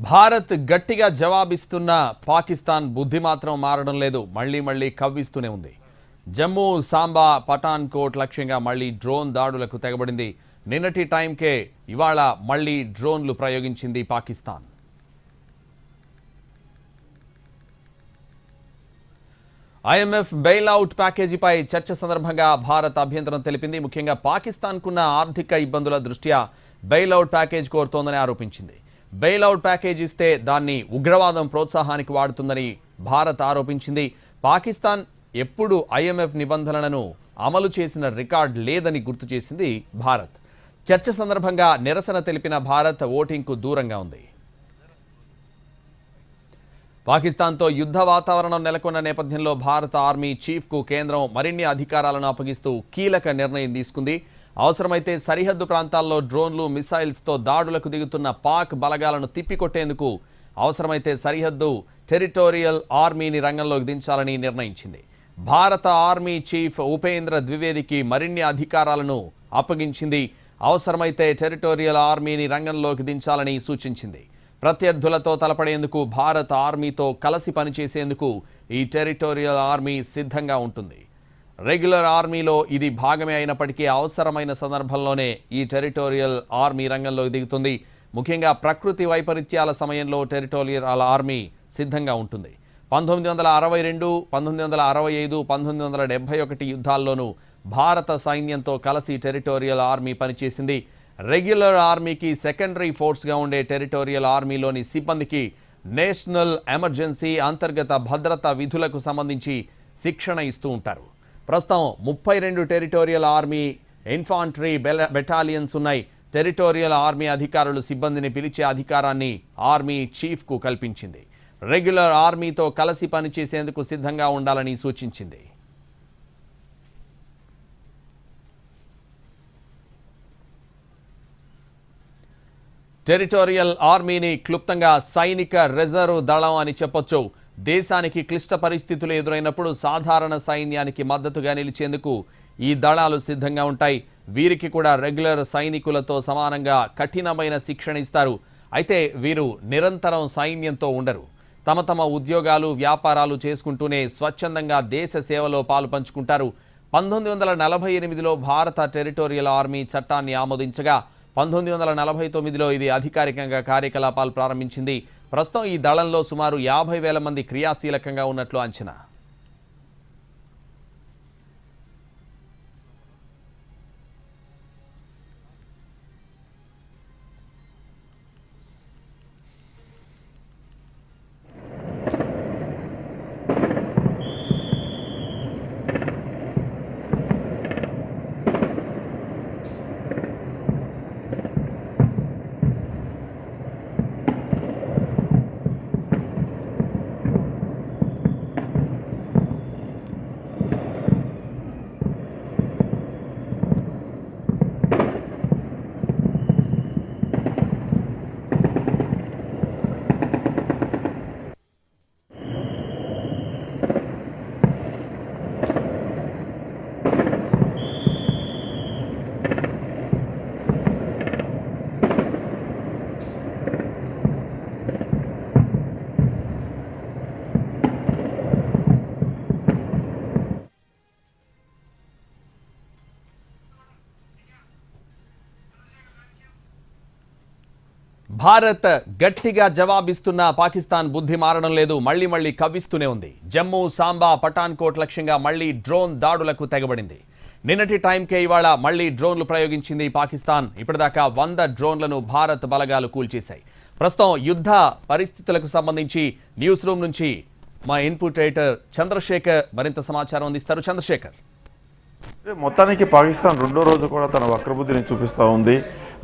భారత్ గట్టిగా జవాబిస్తున్న పాకిస్తాన్ బుద్ధి మాత్రం మారడం లేదు. మళ్ళీ కవ్విస్తూనే ఉంది. జమ్మూ సాంబా పఠాన్కోట్ లక్ష్యంగా మళ్ళీ డ్రోన్ దాడులకు తెగబడింది. నిన్నటి టైంకే ఇవాళ మళ్ళీ డ్రోన్లు ప్రయోగించింది పాకిస్తాన్. ఐఎంఎఫ్ బెయిల్అవుట్ ప్యాకేజీపై చర్చ సందర్భంగా భారత్ అభ్యంతరం తెలిపింది. ముఖ్యంగా పాకిస్తాన్కున్న ఆర్థిక ఇబ్బందుల దృష్ట్యా బెయిల్అవుట్ ప్యాకేజ్ కోరుతోందని ఆరోపించింది. బెయిల్అవుట్ ప్యాకేజ్ ఇస్తే దాన్ని ఉగ్రవాదం ప్రోత్సాహానికి వాడుతుందని భారత్ ఆరోపించింది. పాకిస్తాన్ ఎప్పుడు ఐఎంఎఫ్ నిబంధనలను అమలు చేసిన రికార్డ్ లేదని గుర్తు చేసింది భారత్. చర్చ సందర్భంగా నిరసన తెలిపిన భారత్ ఓటింగ్కు దూరంగా ఉంది. పాకిస్తాన్తో యుద్ధ వాతావరణం నెలకొన్న నేపథ్యంలో భారత ఆర్మీ చీఫ్కు కేంద్రం మరిన్ని అధికారాలను అప్పగిస్తూ కీలక నిర్ణయం తీసుకుంది. అవసరమైతే సరిహద్దు ప్రాంతాల్లో డ్రోన్లు, మిసైల్స్తో దాడులకు దిగుతున్న పాక్ బలగాలను తిప్పికొట్టేందుకు అవసరమైతే సరిహద్దు టెరిటోరియల్ ఆర్మీని రంగంలోకి దించాలని నిర్ణయించింది. భారత ఆర్మీ చీఫ్ ఉపేంద్ర ద్వివేదికి మరిన్ని అధికారాలను అప్పగించింది. అవసరమైతే టెరిటోరియల్ ఆర్మీని రంగంలోకి దించాలని సూచించింది. ప్రత్యర్థులతో తలపడేందుకు భారత ఆర్మీతో కలిసి పనిచేసేందుకు ఈ టెరిటోరియల్ ఆర్మీ సిద్ధంగా ఉంటుంది. రెగ్యులర్ ఆర్మీలో ఇది భాగమే అయినప్పటికీ అవసరమైన సందర్భంలోనే ఈ టెరిటోరియల్ ఆర్మీ రంగంలోకి దిగుతుంది. ముఖ్యంగా ప్రకృతి వైపరీత్యాల సమయంలో టెరిటోరియల్ ఆర్మీ సిద్ధంగా ఉంటుంది. 1962, 1965, 1971 యుద్ధాల్లోనూ భారత సైన్యంతో కలిసి టెరిటోరియల్ ఆర్మీ పనిచేసింది. రెగ్యులర్ ఆర్మీకి సెకండరీ ఫోర్స్గా ఉండే టెరిటోరియల్ ఆర్మీలోని సిబ్బందికి నేషనల్ ఎమర్జెన్సీ, అంతర్గత భద్రతా విధులకు సంబంధించి శిక్షణ ఇస్తూ ఉంటారు. ప్రస్తుతం 32 టెరిటోరియల్ ఆర్మీ ఇన్ఫాంట్రీ బెటాలియన్స్ ఉన్నాయి. టెరిటోరియల్ ఆర్మీ అధికారులు సిబ్బందిని పిలిచే అధికారాన్ని ఆర్మీ చీఫ్కు కల్పించింది. రెగ్యులర్ ఆర్మీతో కలిసి పనిచేసేందుకు సిద్ధంగా ఉండాలని సూచించింది. టెరిటోరియల్ ఆర్మీని క్లుప్తంగా సైనిక రిజర్వ్ దళం అని చెప్పొచ్చు. దేశానికి క్లిష్ట పరిస్థితులు ఎదురైనప్పుడు సాధారణ సైన్యానికి మద్దతుగా నిలిచేందుకు ఈ దళాలు సిద్ధంగా ఉంటాయి. వీరికి కూడా రెగ్యులర్ సైనికులతో సమానంగా కఠినమైన శిక్షణ ఇస్తారు. అయితే వీరు నిరంతరం సైన్యంతో ఉండరు. తమ ఉద్యోగాలు, వ్యాపారాలు చేసుకుంటూనే స్వచ్ఛందంగా దేశ సేవలో పాలు పంచుకుంటారు. 1948లో భారత టెరిటోరియల్ ఆర్మీ చట్టాన్ని ఆమోదించగా 1949లో ఇది అధికారికంగా కార్యకలాపాలు ప్రారంభించింది. ప్రస్తుతం ఈ దళంలో సుమారు 50,000 మంది క్రియాశీలకంగా ఉన్నట్లు అంచనా. భారత్ గట్టిగా జవాబిస్తున్న పాకిస్తాన్ బుద్ధి మారడం లేదు. మళ్ళీ కవ్విస్తూనే ఉంది. జమ్మూ సాంబా పఠాన్కోట్ లక్ష్యంగా మళ్లీ డ్రోన్ దాడులకు తెగబడింది. నిన్నటి టైంకే ఇవాళ మళ్లీ డ్రోన్లు ప్రయోగించింది పాకిస్తాన్. ఇప్పటిదాకా 100 డ్రోన్లను భారత్ బలగాలు కూల్చేశాయి. ప్రస్తుతం యుద్ధ పరిస్థితులకు సంబంధించి న్యూస్ రూమ్ నుంచి మా ఇన్పుట్ ఎడిటర్ చంద్రశేఖర్ మరింత సమాచారం అందిస్తారు. చంద్రశేఖర్, మొత్తానికి పాకిస్తాన్ రెండో రోజు కూడా తన వక్రబుద్ధిని చూపిస్తూ ఉంది.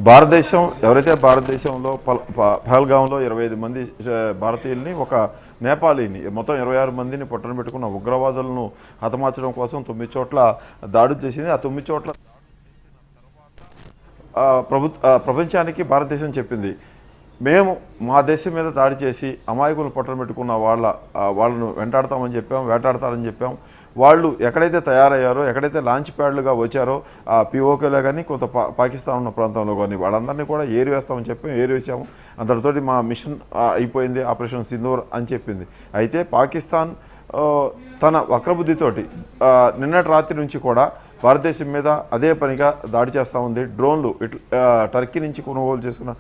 భారతదేశంలో పహల్గాంలో 25 మంది భారతీయుల్ని, ఒక నేపాలీని, మొత్తం 26 మందిని పొట్టన పెట్టుకున్న ఉగ్రవాదులను హతమార్చడం కోసం 9 చోట్ల దాడులు చేసింది. ఆ 9 చోట్ల ప్రపంచానికి భారతదేశం చెప్పింది, మేము మా దేశం మీద దాడి చేసి అమాయకులు పొట్టన పెట్టుకున్న వాళ్ళను వేటాడతారని చెప్పాం. వాళ్ళు ఎక్కడైతే తయారయ్యారో, ఎక్కడైతే లాంచ్ ప్యాడ్లుగా వచ్చారో ఆ పిఓకేలో కానీ కొంత పాకిస్తాన్ ఉన్న ప్రాంతంలో కానీ వాళ్ళందరినీ కూడా ఏరివేస్తామని చెప్పి ఏరివేసాము, అంతటితోటి మా మిషన్ అయిపోయింది, ఆపరేషన్ సింధూర్ అని చెప్పింది. అయితే పాకిస్తాన్ తన వక్రబుద్ధితోటి నిన్నటి రాత్రి నుంచి కూడా భారతదేశం మీద అదే పనిగా దాడి చేస్తూ ఉంది. డ్రోన్లు టర్కీ నుంచి కొనుగోలు చేసుకున్న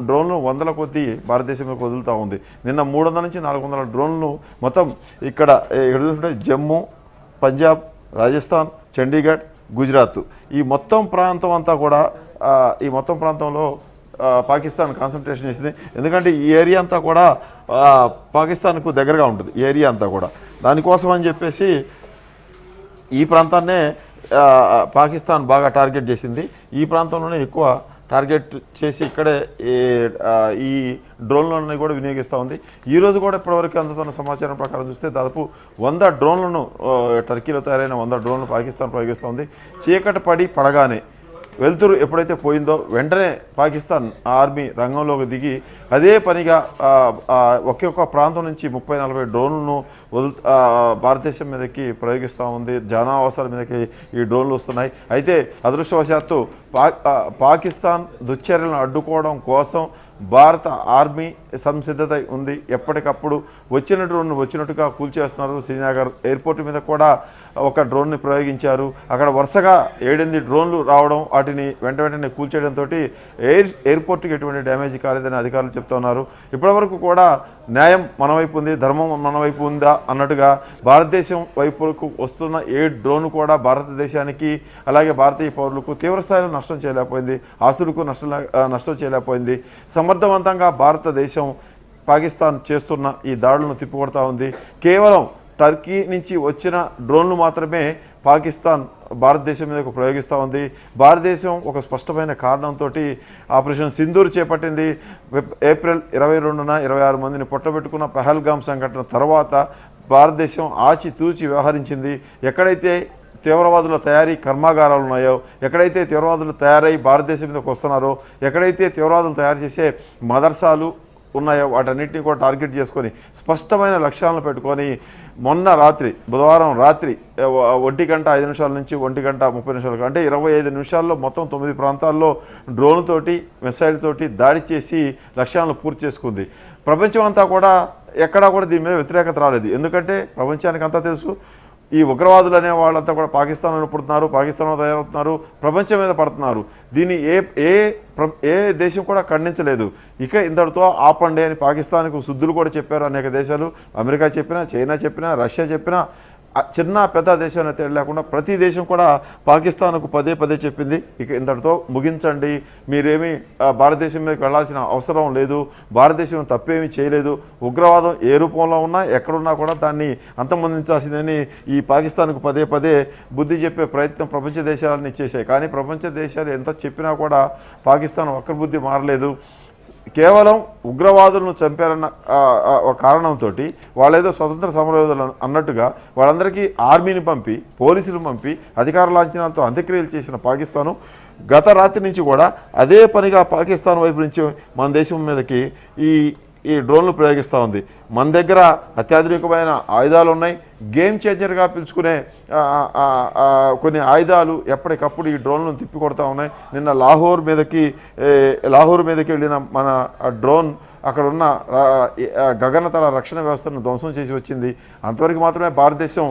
డ్రోన్లు వందల కొద్దీ భారతదేశంలోకి వదులుతూ ఉంది. నిన్న 300 నుంచి 400 డ్రోన్లు మొత్తం ఇక్కడ చూసుకుంటే జమ్మూ, పంజాబ్, రాజస్థాన్, చండీగఢ్, గుజరాత్ ఈ మొత్తం ప్రాంతం అంతా కూడా ఈ మొత్తం ప్రాంతంలో పాకిస్తాన్ కాన్సన్ట్రేషన్ చేసింది. ఎందుకంటే ఈ ఏరియా అంతా కూడా పాకిస్తాన్కు దగ్గరగా ఉంటుంది, ఈ ఏరియా అంతా కూడా. దానికోసం అని చెప్పేసి ఈ ప్రాంతాన్నే పాకిస్తాన్ బాగా టార్గెట్ చేసింది. ఈ ప్రాంతంలోనే ఎక్కువ టార్గెట్ చేసి ఇక్కడే ఈ డ్రోన్లను కూడా వినియోగిస్తూ ఉంది. ఈరోజు కూడా ఇప్పటివరకు అందుతున్న సమాచారం ప్రకారం చూస్తే దాదాపు 100 డ్రోన్లను టర్కీలో తయారైన 100 డ్రోన్లు పాకిస్తాన్ ప్రయోగిస్తూ ఉంది. చీకటి పడగానే వెలుతురు ఎప్పుడైతే పోయిందో వెంటనే పాకిస్తాన్ ఆర్మీ రంగంలోకి దిగి అదే పనిగా ఒక్కొక్క ప్రాంతం నుంచి 30-40 డ్రోన్లను భారతదేశం మీదకి ప్రయోగిస్తూ ఉంది. జన అవసరాల మీదకి ఈ డ్రోన్లు వస్తున్నాయి. అయితే అదృష్టవశాత్తు పాకిస్తాన్ దుశ్చర్యలను అడ్డుకోవడం కోసం భారత ఆర్మీ సంసిద్ధత ఉంది. ఎప్పటికప్పుడు వచ్చిన డ్రోన్ను వచ్చినట్టుగా కూల్చేస్తున్నారు. శ్రీనగర్ ఎయిర్పోర్ట్ మీద కూడా ఒక డ్రోన్ని ప్రయోగించారు. అక్కడ వరుసగా 7-8 డ్రోన్లు రావడం, వాటిని వెంటనే కూల్చేయడంతో ఎయిర్పోర్ట్కి ఎటువంటి డ్యామేజ్ కాలేదని అధికారులు చెప్తున్నారు. ఇప్పటివరకు కూడా న్యాయం మన వైపు ఉంది, ధర్మం మన వైపు ఉందా అన్నట్టుగా భారతదేశం వైపుకు వస్తున్న ఏ డ్రోన్ కూడా భారతదేశానికి అలాగే భారతీయ పౌరులకు తీవ్రస్థాయిలో నష్టం చేయలేకపోయింది, ఆస్తులకు నష్టం చేయలేకపోయింది. సమర్థవంతంగా భారతదేశం పాకిస్తాన్ చేస్తున్న ఈ దాడులను తిప్పికొడతా ఉంది. కేవలం టర్కీ నుంచి వచ్చిన డ్రోన్లు మాత్రమే పాకిస్తాన్ భారతదేశం మీద ప్రయోగిస్తూ ఉంది. భారతదేశం ఒక స్పష్టమైన కారణంతో ఆపరేషన్ సింధూర్ చేపట్టింది. ఏప్రిల్ 22న 26 మందిని పొట్టబెట్టుకున్న పహల్గామ్ సంఘటన తర్వాత భారతదేశం ఆచితూచి వ్యవహరించింది. ఎక్కడైతే తీవ్రవాదుల తయారీ కర్మాగారాలు ఉన్నాయో, ఎక్కడైతే తీవ్రవాదులు తయారై భారతదేశం మీదకి వస్తున్నారో, ఎక్కడైతే తీవ్రవాదులు తయారు చేసే మదర్సాలు ఉన్నాయో వాటన్నిటిని కూడా టార్గెట్ చేసుకొని స్పష్టమైన లక్ష్యాలను పెట్టుకొని మొన్న రాత్రి బుధవారం రాత్రి 1:05 నుంచి 1:30 అంటే 25 నిమిషాల్లో మొత్తం 9 ప్రాంతాల్లో డ్రోన్తోటి మిసైల్ తోటి దాడి చేసి లక్ష్యాలను పూర్తి చేసుకుంది. ప్రపంచం అంతా కూడా ఎక్కడా కూడా దీని మీద వ్యతిరేకత రాలేదు. ఎందుకంటే ప్రపంచానికి అంతా తెలుసు ఈ ఉగ్రవాదులు అనే వాళ్ళంతా కూడా పాకిస్తాన్లో పుడుతున్నారు, పాకిస్తాన్లో తయారవుతున్నారు, ప్రపంచం మీద పడుతున్నారు. దీన్ని ఏ దేశం కూడా ఖండించలేదు. ఇక ఇంతటితో ఆపండి అని పాకిస్తాన్కు శుద్ధులు కూడా చెప్పారు అనేక దేశాలు. అమెరికా చెప్పినా, చైనా చెప్పినా, రష్యా చెప్పినా, చిన్న పెద్ద దేశం అయితే లేకుండా ప్రతి దేశం కూడా పాకిస్తాన్కు పదే చెప్పింది ఇక ఇంతటితో ముగించండి, మీరేమీ భారతదేశం మీదకి వెళ్లాల్సిన అవసరం లేదు, భారతదేశం తప్పేమీ చేయలేదు, ఉగ్రవాదం ఏ రూపంలో ఉన్నా ఎక్కడున్నా కూడా దాన్ని అంతమొందించాల్సిందని ఈ పాకిస్తాన్కు పదే బుద్ధి చెప్పే ప్రయత్నం ప్రపంచ దేశాలన్నీ చేశాయి. కానీ ప్రపంచ దేశాలు ఎంత చెప్పినా కూడా పాకిస్తాన్ వక్రబుద్ధి మారలేదు. కేవలం ఉగ్రవాదులను చంపారన్న కారణంతో వాళ్ళేదో స్వతంత్ర సమరయోధులు అన్నట్టుగా వాళ్ళందరికీ ఆర్మీని పంపి, పోలీసులు పంపి, అధికార లాంఛనాలతో అంత్యక్రియలు చేసిన పాకిస్తాను గత రాత్రి నుంచి కూడా అదే పనిగా పాకిస్తాన్ వైపు నుంచి మన దేశం మీదకి ఈ డ్రోన్లు ప్రయోగిస్తూ ఉంది. మన దగ్గర అత్యాధునికమైన ఆయుధాలు ఉన్నాయి. గేమ్ చేంజర్గా పిలుచుకునే కొన్ని ఆయుధాలు ఎప్పటికప్పుడు ఈ డ్రోన్లను తిప్పికొడతా ఉన్నాయి. నిన్న లాహోర్ మీదకి వెళ్ళిన మన డ్రోన్ అక్కడ ఉన్న గగనతల రక్షణ వ్యవస్థను ధ్వంసం చేసి వచ్చింది. అంతవరకు మాత్రమే భారతదేశం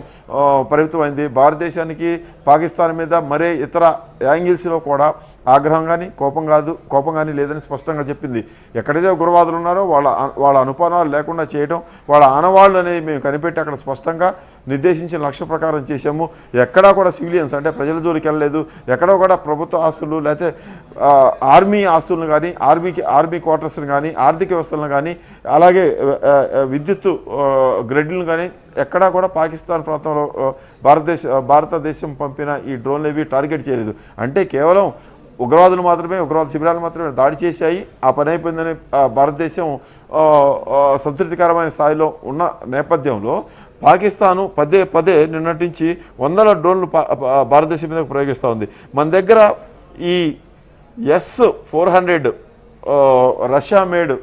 పరిమితమైంది. భారతదేశానికి పాకిస్తాన్ మీద మరే ఇతర యాంగిల్స్లో కూడా ఆగ్రహం కానీ కోపం కానీ లేదని స్పష్టంగా చెప్పింది. ఎక్కడైతే ఉగ్రవాదులు ఉన్నారో వాళ్ళ అనుపానాలు లేకుండా చేయడం, వాళ్ళ ఆనవాళ్ళు అనేవి మేము కనిపెట్టి అక్కడ స్పష్టంగా నిర్దేశించిన లక్ష్య ప్రకారం చేశాము. ఎక్కడా కూడా సివిలియన్స్ అంటే ప్రజల జోలికి వెళ్ళలేదు. ఎక్కడో కూడా ప్రభుత్వ ఆస్తులు లేకపోతే ఆర్మీ ఆస్తులను కానీ, ఆర్మీ క్వార్టర్స్ని కానీ, ఆర్థిక వ్యవస్థలను కానీ, అలాగే విద్యుత్ గ్రిడ్లను కానీ ఎక్కడా కూడా పాకిస్తాన్ ప్రాంతంలో భారతదేశం పంపిన ఈ డ్రోన్లు ఏవి టార్గెట్ చేయలేదు. అంటే కేవలం ఉగ్రవాద శిబిరాలు మాత్రమే దాడి చేశాయి. ఆ పని అయిపోయిందని భారతదేశం సంతృప్తికరమైన స్థాయిలో ఉన్న నేపథ్యంలో పాకిస్తాను పదే నిన్నటి నుంచి వందల డ్రోన్లు భారతదేశం మీద ప్రయోగిస్తూ ఉంది. మన దగ్గర ఈ S-400 రష్యా మేడ్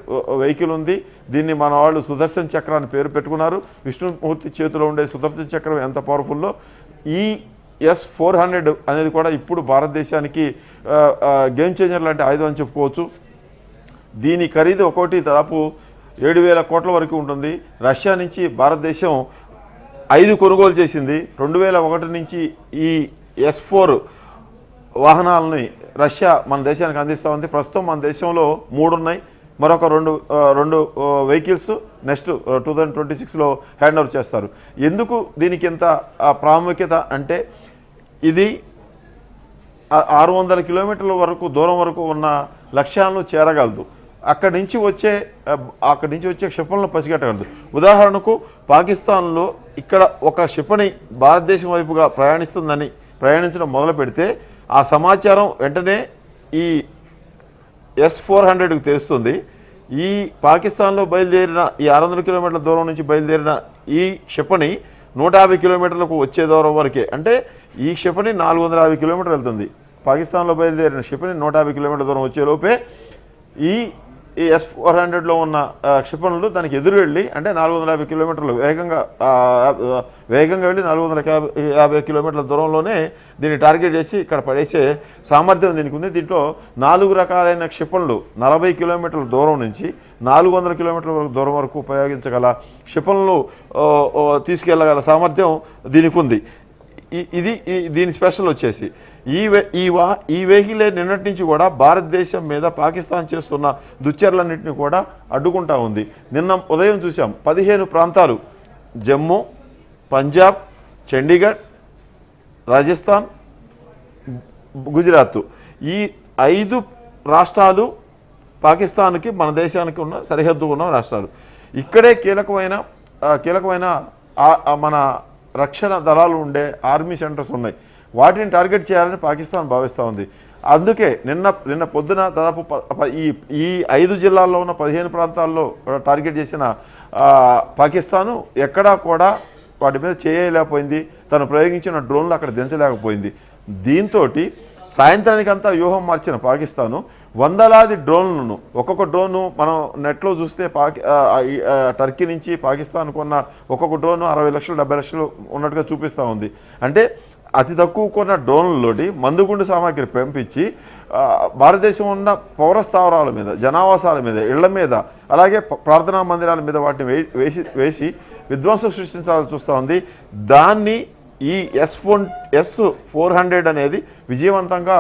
వెహికల్ ఉంది. దీన్ని మన వాళ్ళు సుదర్శన్ చక్ర అని పేరు పెట్టుకున్నారు. విష్ణుమూర్తి చేతిలో ఉండే సుదర్శన్ చక్రం ఎంత పవర్ఫుల్లో ఈ S-400 అనేది కూడా ఇప్పుడు భారతదేశానికి గేమ్ చేంజర్ లాంటి ఆయుధం అని చెప్పుకోవచ్చు. దీని ఖరీదు ఒకటి దాదాపు 7,000 కోట్ల వరకు ఉంటుంది. రష్యా నుంచి భారతదేశం 5 కొనుగోలు చేసింది. 2001 నుంచి ఈ S-4 వాహనాలని రష్యా మన దేశానికి అందిస్తూ ఉంది. ప్రస్తుతం మన దేశంలో 3 ఉన్నాయి. మరొక రెండు వెహికల్స్ నెక్స్ట్ 2026లో హ్యాండ్ ఓవర్ చేస్తారు. ఎందుకు దీనికి ఎంత ప్రాముఖ్యత అంటే ఇది 600 కిలోమీటర్ల వరకు దూరం వరకు ఉన్న లక్ష్యాలను చేరగలదు. అక్కడి నుంచి వచ్చే క్షిపణులను పసిగట్టగలదు. ఉదాహరణకు పాకిస్తాన్లో ఇక్కడ ఒక క్షిపణి భారతదేశం వైపుగా ప్రయాణించడం మొదలు పెడితే ఆ సమాచారం వెంటనే ఈ S-400కు తెలుస్తుంది. ఈ పాకిస్తాన్లో బయలుదేరిన ఈ 600 కిలోమీటర్ల దూరం నుంచి బయలుదేరిన ఈ క్షిపణి 150 కిలోమీటర్లకు వచ్చే దూరం వరకే. అంటే ఈ క్షిపణి 450 కిలోమీటర్లు వెళ్తుంది. పాకిస్తాన్లో బయలుదేరిన క్షిపణి 150 కిలోమీటర్ల దూరం వచ్చేలోపే ఈ S-400లో ఉన్న క్షిపణులు దానికి ఎదురు వెళ్ళి అంటే 450 కిలోమీటర్లు వేగంగా వెళ్ళి 450 కిలోమీటర్ల దూరంలోనే దీన్ని టార్గెట్ చేసి ఇక్కడ పడేసే సామర్థ్యం దీనికి ఉంది. దీంట్లో 4 రకాలైన క్షిపణులు 40 కిలోమీటర్ల దూరం నుంచి 400 కిలోమీటర్ల దూరం వరకు ఉపయోగించగల క్షిపణులు తీసుకెళ్లగల సామర్థ్యం దీనికి ఉంది. దీని స్పెషల్ వచ్చేసి ఈ వెహికల్ నిన్నటి నుంచి కూడా భారతదేశం మీద పాకిస్తాన్ చేస్తున్న దుశ్చర్లన్నింటినీ కూడా అడ్డుకుంటా ఉంది. నిన్న ఉదయం చూసాం 15 ప్రాంతాలు జమ్మూ, పంజాబ్, చండీగఢ్, రాజస్థాన్, గుజరాత్ ఈ 5 రాష్ట్రాలు పాకిస్తాన్కి మన దేశానికి ఉన్న సరిహద్దు ఉన్న రాష్ట్రాలు. ఇక్కడే కీలకమైన మన రక్షణ దళాలు ఉండే ఆర్మీ సెంటర్స్ ఉన్నాయి. వాటిని టార్గెట్ చేయాలని పాకిస్తాన్ భావిస్తూ ఉంది. అందుకే నిన్న పొద్దున దాదాపు ఈ 5 జిల్లాల్లో ఉన్న 15 ప్రాంతాల్లో టార్గెట్ చేసిన పాకిస్తాను ఎక్కడా కూడా వాటి మీద చేయలేకపోయింది. తను ప్రయోగించిన డ్రోన్లు అక్కడ దించలేకపోయింది. దీంతో సాయంత్రానికంతా వ్యూహం మార్చిన పాకిస్తాను వందలాది డ్రోన్లను ఒక్కొక్క డ్రోను మనం నెట్లో చూస్తే టర్కీ నుంచి పాకిస్తాన్ కొన్న ఒక్కొక్క డ్రోను 60 లక్షలు 70 లక్షలు ఉన్నట్టుగా చూపిస్తూ ఉంది. అంటే అతి తక్కువ కొన్న డ్రోన్లతోటి మందుగుండు సామాగ్రి పంపించి భారతదేశం ఉన్న పౌర స్థావరాల మీద, జనావాసాల మీద, ఇళ్ల మీద, అలాగే ప్రార్థనా మందిరాల మీద వాటిని వేసి విధ్వంసం సృష్టించాలని చూస్తూ ఉంది. దాన్ని ఈ S-400 అనేది విజయవంతంగా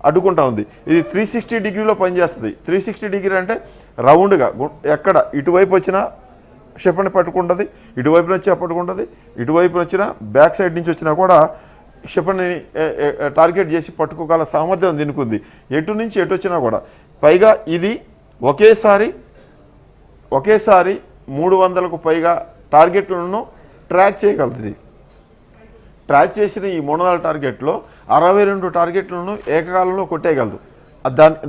అడ్డుకుంటా ఉంది. ఇది 360 డిగ్రీలో పనిచేస్తుంది. 360 డిగ్రీ అంటే రౌండ్గా ఎక్కడ ఇటువైపు వచ్చినా క్షిపణి పట్టుకుంటుంది, ఇటువైపు నుంచి పట్టుకుంటుంది, ఇటువైపు వచ్చినా బ్యాక్ సైడ్ నుంచి వచ్చినా కూడా క్షిపణిని టార్గెట్ చేసి పట్టుకోగల సామర్థ్యం దీనికి ఉంది. ఎటు నుంచి ఎటు వచ్చినా కూడా. పైగా ఇది ఒకేసారి 300కు పైగా టార్గెట్లను ట్రాక్ చేయగలుగుతుంది. ట్రాక్ చేసిన ఈ 300 టార్గెట్లో 62 టార్గెట్లను ఏకకాలంలో కొట్టేయగలదు.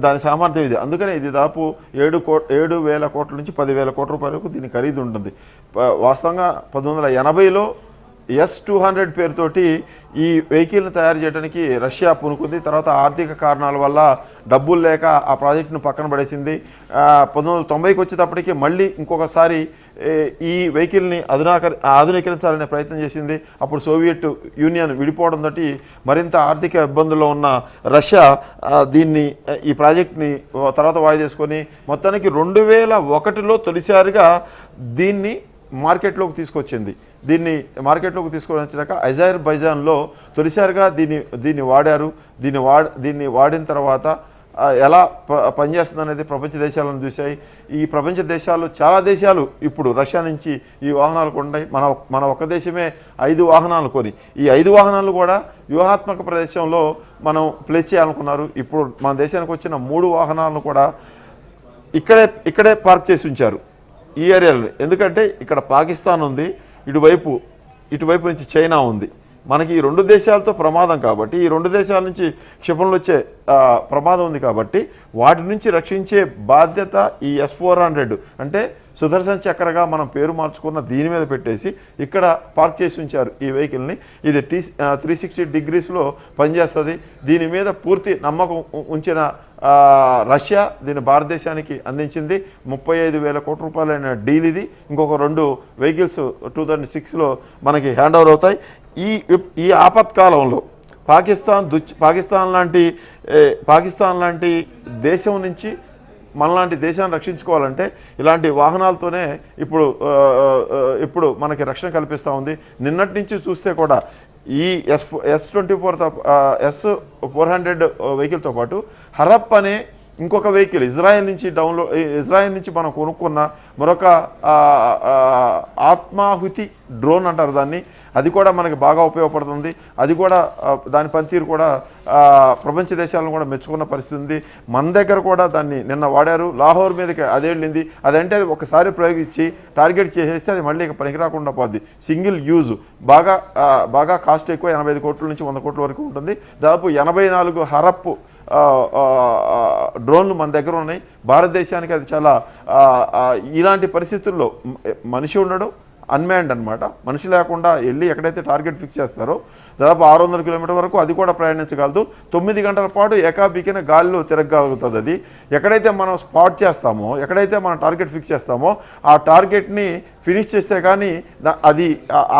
దాని సామర్థ్యం ఇది. అందుకనే ఇది దాదాపు 7,000 కోట్ల నుంచి 10,000 కోట్ల రూపాయల వరకు దీని ఖరీదు ఉంటుంది. వాస్తవంగా 1980లో S-200 పేరుతోటి ఈ వెహికల్ని తయారు చేయడానికి రష్యా పూనుకుంది. తర్వాత ఆర్థిక కారణాల వల్ల డబ్బులు లేక ఆ ప్రాజెక్టును పక్కన పడేసింది. 1990కి వచ్చేటప్పటికి మళ్ళీ ఇంకొకసారి ఈ వెహికల్ని ఆధునీకరించాలనే ప్రయత్నం చేసింది. అప్పుడు సోవియట్ యూనియన్ విడిపోవడంతో మరింత ఆర్థిక ఇబ్బందుల్లో ఉన్న రష్యా ఈ ప్రాజెక్ట్ని తర్వాత వాయిదా చేసుకొని మొత్తానికి 2001లో తొలిసారిగా దీన్ని మార్కెట్లోకి తీసుకొచ్చింది. దీన్ని మార్కెట్లోకి తీసుకొచ్చినాక అజర్బైజాన్లో తొలిసారిగా దీన్ని వాడారు. దీన్ని వాడిన తర్వాత ఎలా పనిచేస్తుంది అనేది ప్రపంచ దేశాలను చూశాయి. ఈ ప్రపంచ దేశాలు చాలా దేశాలు ఇప్పుడు రష్యా నుంచి ఈ వాహనాలు కొన్నాయి. మన ఒక్క దేశమే 5 వాహనాలు కొని ఈ 5 వాహనాలు కూడా వ్యూహాత్మక ప్రదేశంలో మనం ప్లేస్ చేయాలనుకున్నారు. ఇప్పుడు మన దేశానికి వచ్చిన 3 వాహనాలను కూడా ఇక్కడే పార్క్ చేసి ఉంచారు ఈ ఏరియాలో. ఎందుకంటే ఇక్కడ పాకిస్తాన్ ఉంది, ఇటువైపు నుంచి చైనా ఉంది. మనకి ఈ రెండు దేశాలతో ప్రమాదం కాబట్టి, ఈ రెండు దేశాల నుంచి క్షిపణులు వచ్చే ప్రమాదం ఉంది కాబట్టి వాటి నుంచి రక్షించే బాధ్యత ఈ S-400 అంటే సుదర్శన్ చక్రగా మనం పేరు మార్చుకున్న దీని మీద పెట్టేసి ఇక్కడ పార్క్ చేసి ఉంచారు ఈ వెహికల్ని. ఇది 360 డిగ్రీస్లో పనిచేస్తుంది. దీని మీద పూర్తి నమ్మకం ఉంచిన రష్యా దీన్ని భారతదేశానికి అందించింది. 35,000 కోట్ల రూపాయలైన డీల్ ఇది. ఇంకొక 2 వెహికల్స్ 2006లో మనకి హ్యాండ్ ఓవర్ అవుతాయి. ఈ ఆపత్కాలంలో పాకిస్తాన్ లాంటి దేశం నుంచి మనలాంటి దేశాన్ని రక్షించుకోవాలంటే ఇలాంటి వాహనాలతోనే ఇప్పుడు మనకి రక్షణ కల్పిస్తూ ఉంది. నిన్నటి నుంచి చూస్తే కూడా ఈ S-400 వెహికల్తో పాటు హరప్ అనే ఇంకొక వెహికల్ ఇజ్రాయెల్ నుంచి మనం కొనుక్కున్న మరొక ఆత్మాహుతి డ్రోన్ అంటారు దాన్ని. అది కూడా మనకి బాగా ఉపయోగపడుతుంది. అది కూడా దాని పనితీరు కూడా ప్రపంచ దేశాలను కూడా మెచ్చుకున్న పరిస్థితి ఉంది. మన దగ్గర కూడా దాన్ని నిన్న వాడారు. లాహోర్ మీదకి అదే వెళ్ళింది. అదంటే ఒకసారి ప్రయోగించి టార్గెట్ చేసేస్తే అది మళ్ళీ ఇక పనికి రాకుండా పోద్ది. సింగిల్ యూజ్ బాగా కాస్ట్ ఎక్కువ, 85 కోట్ల నుంచి 100 కోట్ల వరకు ఉంటుంది. దాదాపు 84 హరప్ డ్రోన్లు మన దగ్గర ఉన్నాయి. భారతదేశానికి అది చాలా ఇలాంటి పరిస్థితుల్లో మనిషి ఉండడం అన్మ్యాన్డ్ అనమాట. మనిషి లేకుండా వెళ్ళి ఎక్కడైతే టార్గెట్ ఫిక్స్ చేస్తారో దాదాపు 600 కిలోమీటర్ వరకు అది కూడా ప్రయాణించగలదు. 9 గంటల పాటు ఏకాబికిన గాలిలో తిరగగలుగుతుంది. అది ఎక్కడైతే మనం స్పాట్ చేస్తామో, ఎక్కడైతే మనం టార్గెట్ ఫిక్స్ చేస్తామో ఆ టార్గెట్ని ఫినిష్ చేస్తే కానీ అది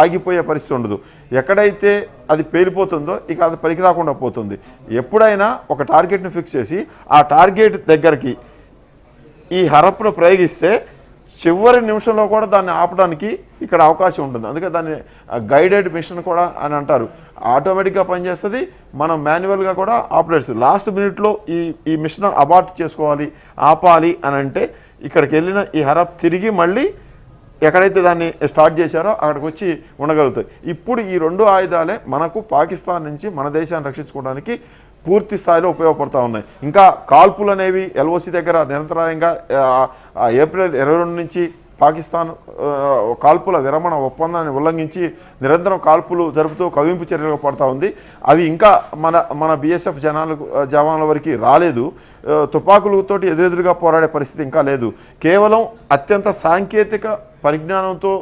ఆగిపోయే పరిస్థితి ఉండదు. ఎక్కడైతే అది పేలిపోతుందో ఇక అది పనికి రాకుండా పోతుంది. ఎప్పుడైనా ఒక టార్గెట్ని ఫిక్స్ చేసి ఆ టార్గెట్ దగ్గరికి ఈ హరప్ను ప్రయోగిస్తే చివరి నిమిషంలో కూడా దాన్ని ఆపడానికి ఇక్కడ అవకాశం ఉంటుంది. అందుకే దాన్ని గైడెడ్ మిషన్ కూడా అని అంటారు. ఆటోమేటిక్గా పనిచేస్తుంది. మనం మాన్యువల్గా కూడా ఆపరేట్స్ లాస్ట్ మినిట్లో ఈ మిషన్ అబార్ట్ చేసుకోవాలి, ఆపాలి అని అంటే ఇక్కడికి వెళ్ళిన ఈ హరప్ తిరిగి మళ్ళీ ఎక్కడైతే దాన్ని స్టార్ట్ చేశారో అక్కడికి వచ్చి ఉండగలుగుతాయి. ఇప్పుడు ఈ 2 ఆయుధాలే మనకు పాకిస్తాన్ నుంచి మన దేశాన్ని రక్షించుకోవడానికి పూర్తి స్థాయిలో ఉపయోగపడుతూ ఉన్నాయి. ఇంకా కాల్పులు అనేవి LOC దగ్గర నిరంతరాయంగా ఏప్రిల్ 22 నుంచి పాకిస్తాన్ కాల్పుల విరమణ ఒప్పందాన్ని ఉల్లంఘించి నిరంతరం కాల్పులు జరుపుతూ కవింపు చర్యలు పడుతూ ఉంది. అవి ఇంకా మన BSF జవాన్ల వరకు రాలేదు. తుపాకులతోటి ఎదురెదురుగా పోరాడే పరిస్థితి ఇంకా లేదు. కేవలం అత్యంత సాంకేతిక పరిజ్ఞానంతో